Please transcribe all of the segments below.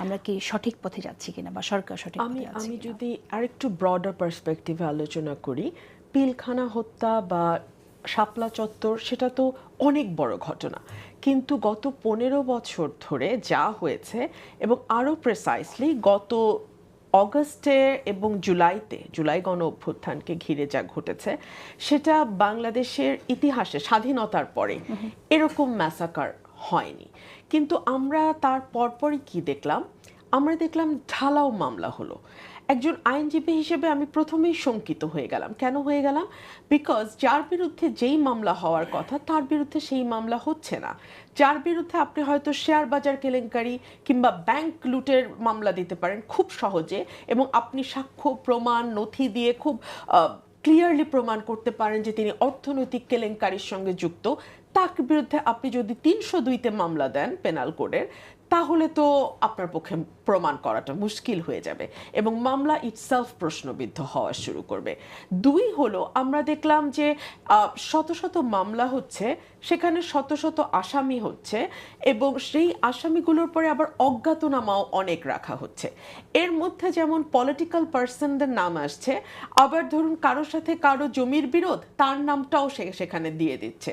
আমরা কি সঠিক পথে যাচ্ছি কিনা বা সরকার সঠিক পথে যাচ্ছে আমি কিনা? যদি আরেকটু ব্রডার পার্সপেক্টিভে আলোচনা করি, পিলখানা হত্যা বা শাপলা চত্বর সেটা তো অনেক বড় ঘটনা, কিন্তু গত 15 বছর ধরে যা হয়েছে, এবং আরও প্রেসাইসলি গত অগস্টে এবং জুলাই গণ অভ্যুত্থানকে ঘিরে যা ঘটেছে, সেটা বাংলাদেশের ইতিহাসে স্বাধীনতার পরে এরকম ম্যাসাকার হয়নি। কিন্তু আমরা তার পরপরই কি দেখলাম? আমরা দেখলাম ঢালাও মামলা হলো। একজন আইনজীবী হিসেবে আমি প্রথমেই শঙ্কিত হয়ে গেলাম। কেন হয়ে গেলাম? বিকজ যার বিরুদ্ধে যেই মামলা হওয়ার কথা তার বিরুদ্ধে সেই মামলা হচ্ছে না। যার বিরুদ্ধে আপনি হয়তো শেয়ার বাজার কেলেঙ্কারি কিংবা ব্যাংক লুটের মামলা দিতে পারেন খুব সহজে, এবং আপনি সাক্ষ্য প্রমাণ নথি দিয়ে খুব ক্লিয়ারলি প্রমাণ করতে পারেন যে তিনি অর্থনৈতিক কেলেঙ্কারির সঙ্গে যুক্ত, তার বিরুদ্ধে আপনি যদি 302তে মামলা দেন পেনাল কোডের, তাহলে তো আপনার পক্ষে প্রমাণ করাটা মুশকিল হয়ে যাবে এবং মামলা ইটসেলফ প্রশ্নবিদ্ধ হওয়া শুরু করবে। 2 হলো, আমরা দেখলাম যে শত শত মামলা হচ্ছে, সেখানে শত শত আসামি হচ্ছে, এবং সেই আসামিগুলোর পরে আবার অজ্ঞাতনামাও অনেক রাখা হচ্ছে। এর মধ্যে যেমন পলিটিক্যাল পার্সনদের নাম আসছে, আবার ধরুন কারোর সাথে কারো জমির বিরোধ, তার নামটাও সেখানে দিয়ে দিচ্ছে।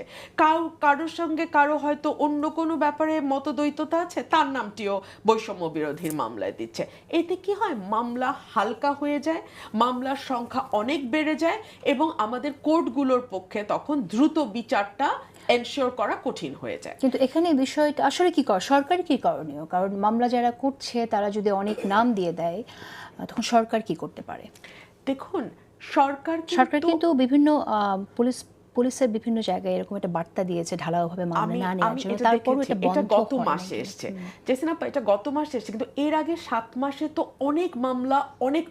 কারোর সঙ্গে কারো হয়তো অন্য কোনো ব্যাপারে মতদ্বৈততা আছে, তার নামটিও বৈষম্য বিরোধীর মামলায় দিচ্ছে। এতে কি হয়? মামলা হালকা হয়ে যায়, মামলার সংখ্যা অনেক বেড়ে যায়, এবং আমাদের কোর্টগুলোর পক্ষে তখন দ্রুত বিচারটা এনশিওর করা কঠিন হয়ে যায়। কিন্তু এখানে বিষয়টা আসলে কি সরকার কি করণীয়? কারণ মামলা যারা করছে তারা যদি অনেক নাম দিয়ে দেয়, তখন সরকার কি করতে পারে? দেখুন, সরকার কিন্তু বিভিন্ন পুলিশের বিভিন্ন জায়গায় এরকম একটা বার্তা দিয়েছে ঢালাওভাবে মামলা না নেওয়ার জন্য, তারপরও এটা বন্ধ এটা গত হয় মাসে নাই। এসছে। জেসিন আপা, এটা গত মাসে এসছে, কিন্তু এর আগে 7 মাসে তো অনেক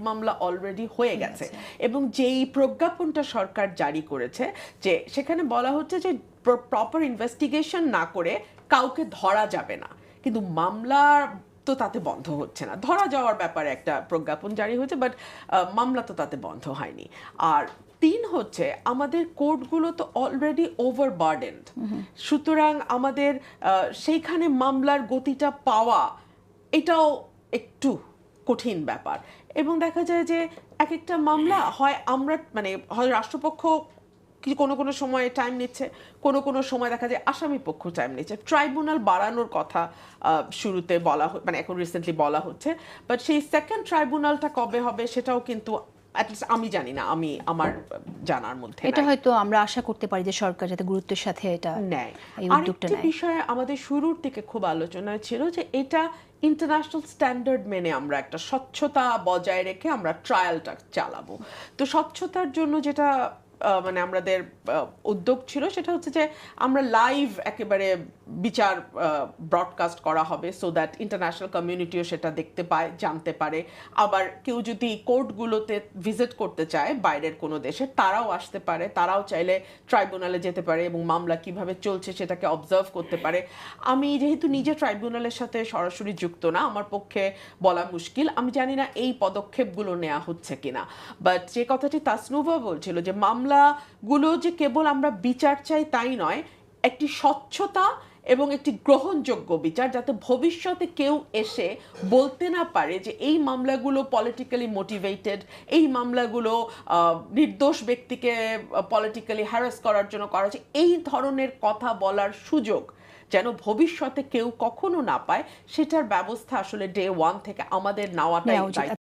মামলা অলরেডি হয়ে গেছে। এবং যেই প্রজ্ঞাপনটা সরকার জারি করেছে, যে সেখানে বলা হচ্ছে যে প্রপার ইনভেস্টিগেশন না করে কাউকে ধরা যাবে না, কিন্তু মামলা তো তাতে বন্ধ হচ্ছে না। ধরা যাওয়ার ব্যাপারে একটা প্রজ্ঞাপন জারি হয়েছে, বাট মামলা তো তাতে বন্ধ হয়নি। আর 3 হচ্ছে, আমাদের কোর্টগুলো তো অলরেডি ওভারবার্ডেনড, সুতরাং আমাদের সেইখানে মামলার গতিটা পাওয়া এটাও একটু কঠিন ব্যাপার। এবং দেখা যায় যে এক একটা মামলা হয় আমরা হয় রাষ্ট্রপক্ষ কোনো কোনো সময় টাইম নিচ্ছে, কোনো কোনো সময় দেখা যায় আসামি পক্ষ টাইম নিচ্ছে। ট্রাইব্যুনাল বাড়ানোর কথা শুরুতে এখন রিসেন্টলি বলা হচ্ছে, বাট সেই সেকেন্ড ট্রাইব্যুনালটা কবে হবে সেটাও কিন্তু অ্যাটলিস্ট আমি জানি না, আমার জানার মধ্যে এটা নাই। হয়তো আমরা আশা করতে পারি যে সরকার যাতে গুরুত্বের সাথে এটা নেয়। এই উদ্যোগটা আরেকটি নেয়। বিষয় আমাদের শুরুর থেকে খুব আলোচনায় ছিল যে এটা ইন্টারন্যাশনাল স্ট্যান্ডার্ড মেনে আমরা একটা স্বচ্ছতা বজায় রেখে আমরা ট্রায়ালটা চালাবো। তো স্বচ্ছতার জন্য যেটা আমাদের উদ্যোগ ছিল, সেটা হচ্ছে যে আমরা লাইভ একেবারে বিচার ব্রডকাস্ট করা হবে, সো দ্যাট ইন্টারন্যাশনাল কমিউনিটিও সেটা দেখতে পায়, জানতে পারে। আবার কেউ যদি কোর্টগুলোতে ভিজিট করতে চায় বাইরের কোনো দেশে, তারাও আসতে পারে, তারাও চাইলে ট্রাইব্যুনালে যেতে পারে এবং মামলা কিভাবে চলছে সেটাকে অবজার্ভ করতে পারে। আমি যেহেতু নিজে ট্রাইব্যুনালের সাথে সরাসরি যুক্ত না, আমার পক্ষে বলা মুশকিল, আমি জানি না এই পদক্ষেপগুলো নেওয়া হচ্ছে কিনা। বাট যে কথাটি তাসনুভা বলছিল যে মামলাগুলো যে কেবল আমরা বিচার চাই তাই নয়, একটি স্বচ্ছতা এবং একটি গ্রহণযোগ্য বিচার, যাতে ভবিষ্যতে কেউ এসে বলতে না পারে যে এই মামলাগুলো পলিটিক্যালি মোটিভেটেড, এই মামলাগুলো নির্দোষ ব্যক্তিকে পলিটিক্যালি হ্যারাস করার জন্য করা হচ্ছে, এই ধরনের কথা বলার সুযোগ যেন ভবিষ্যতে কেউ কখনো না পায়, সেটার ব্যবস্থা আসলে ডে 1 থেকে আমাদের নেওয়াটাই দায়িত্ব।